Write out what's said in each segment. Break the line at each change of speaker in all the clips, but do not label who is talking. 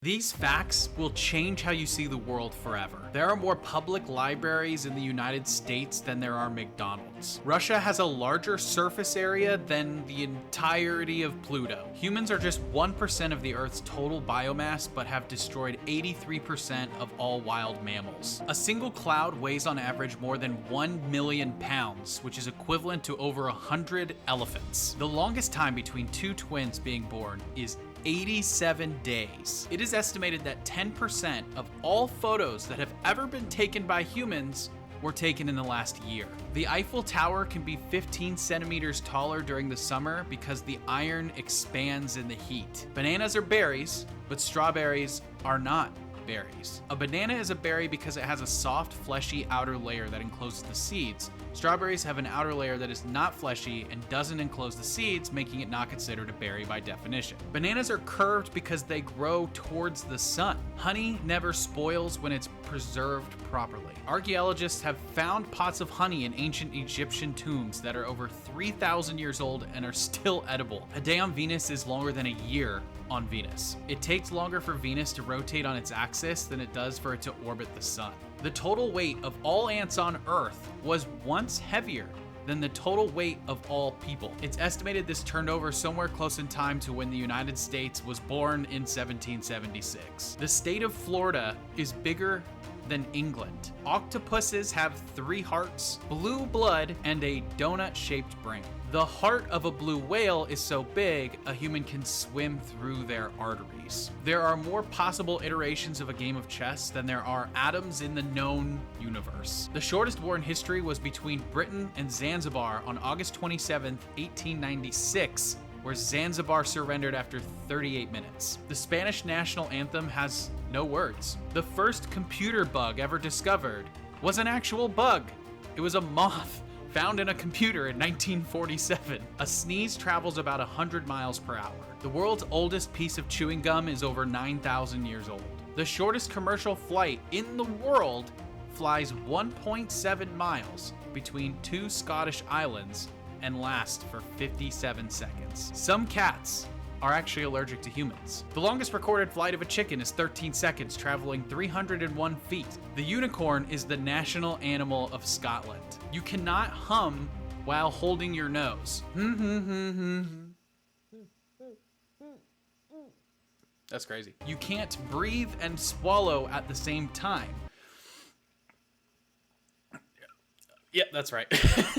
These facts will change how you see the world forever. There are more public libraries in the United States than there are McDonald's. Russia has a larger surface area than the entirety of Pluto. Humans are just 1% of the Earth's total biomass, but have destroyed 83% of all wild mammals. A single cloud weighs on average more than 1 million pounds, which is equivalent to over 100 elephants. The longest time between two twins being born is 87 days. It is estimated that 10% of all photos that have ever been taken by humans were taken in the last year. The Eiffel Tower can be 15 centimeters taller during the summer because the iron expands in the heat. Bananas are berries, but strawberries are not berries. A banana is a berry because it has a soft, fleshy outer layer that encloses the seeds. Strawberries have an outer layer that is not fleshy and doesn't enclose the seeds, making it not considered a berry by definition. Bananas are curved because they grow towards the sun. Honey never spoils when it's preserved properly. Archaeologists have found pots of honey in ancient Egyptian tombs that are over 3,000 years old and are still edible. A day on Venus is longer than a year on Venus. It takes longer for Venus to rotate on its axis than it does for it to orbit the sun. The total weight of all ants on Earth was once heavier than the total weight of all people. It's estimated this turned over somewhere close in time to when the United States was born in 1776. The state of Florida is bigger than England. Octopuses have 3 hearts, blue blood, and a donut-shaped brain. The heart of a blue whale is so big, a human can swim through their arteries. There are more possible iterations of a game of chess than there are atoms in the known universe. The shortest war in history was between Britain and Zanzibar on August 27, 1896, where Zanzibar surrendered after 38 minutes. The Spanish national anthem has no words. The first computer bug ever discovered was an actual bug. It was a moth found in a computer in 1947. A sneeze travels about 100 miles per hour. The world's oldest piece of chewing gum is over 9,000 years old. The shortest commercial flight in the world flies 1.7 miles between 2 Scottish islands and lasts for 57 seconds. Some cats are actually allergic to humans. The longest recorded flight of a chicken is 13 seconds, traveling 301 feet. The unicorn is the national animal of Scotland. You cannot hum while holding your nose. That's crazy. You can't breathe and swallow at the same time. Yep, that's right.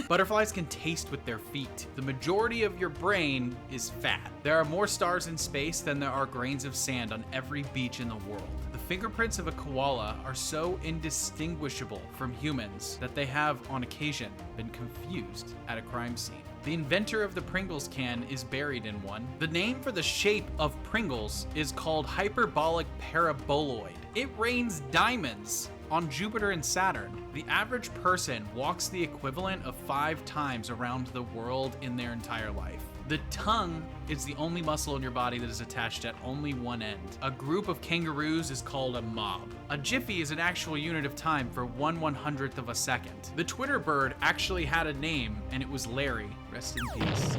Butterflies can taste with their feet. The majority of your brain is fat. There are more stars in space than there are grains of sand on every beach in the world. The fingerprints of a koala are so indistinguishable from humans that they have, on occasion, been confused at a crime scene. The inventor of the Pringles can is buried in one. The name for the shape of Pringles is called hyperbolic paraboloid. It rains diamonds on Jupiter and Saturn. The average person walks the equivalent of 5 times around the world in their entire life. The tongue is the only muscle in your body that is attached at only one end. A group of kangaroos is called a mob. A jiffy is an actual unit of time for 1/100th of a second. The Twitter bird actually had a name, and it was Larry. Rest in peace.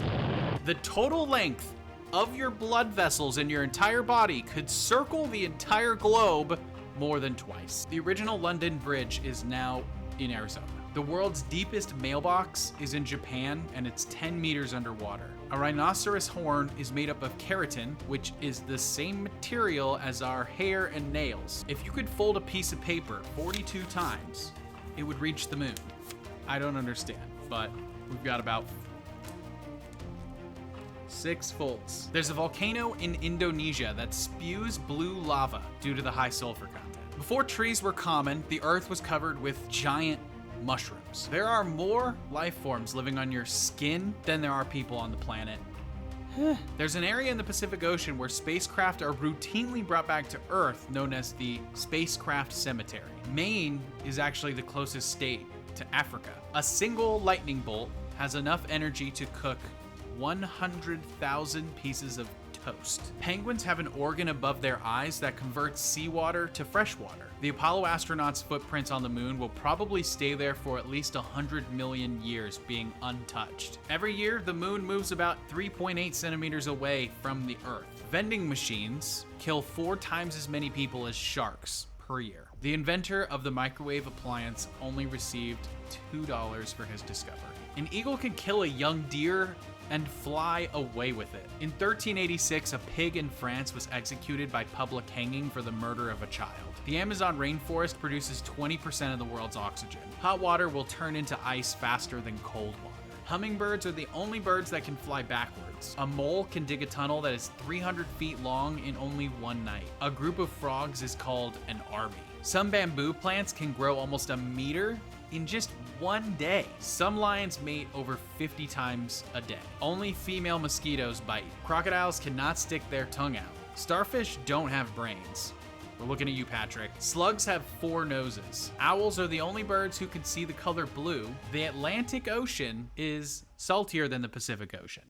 The total length of your blood vessels in your entire body could circle the entire globe more than twice. The original London Bridge is now in Arizona. The world's deepest mailbox is in Japan, and it's 10 meters underwater. A rhinoceros horn is made up of keratin, which is the same material as our hair and nails. If you could fold a piece of paper 42 times, it would reach the moon. I don't understand, but we've got about 6 folds. There's a volcano in Indonesia that spews blue lava due to the high sulfur content. Before trees were common, the earth was covered with giant mushrooms. There are more life forms living on your skin than there are people on the planet. There's an area in the Pacific Ocean where spacecraft are routinely brought back to Earth, known as the Spacecraft Cemetery. Maine is actually the closest state to Africa. A single lightning bolt has enough energy to cook 100,000 pieces of toast. Penguins have an organ above their eyes that converts seawater to fresh water. The Apollo astronauts' footprints on the moon will probably stay there for at least 100 million years, being untouched. Every year, the moon moves about 3.8 centimeters away from the Earth. Vending machines kill 4 times as many people as sharks per year. The inventor of the microwave appliance only received $2 for his discovery. An eagle can kill a young deer and fly away with it. In 1386, a pig in France was executed by public hanging for the murder of a child. The Amazon rainforest produces 20% of the world's oxygen. Hot water will turn into ice faster than cold water. Hummingbirds are the only birds that can fly backwards. A mole can dig a tunnel that is 300 feet long in only one night. A group of frogs is called an army. Some bamboo plants can grow almost a meter in just one day. Some lions mate over 50 times a day. Only female mosquitoes bite. Crocodiles cannot stick their tongue out. Starfish don't have brains. We're looking at you, Patrick. Slugs have 4 noses. Owls are the only birds who can see the color blue. The Atlantic Ocean is saltier than the Pacific Ocean.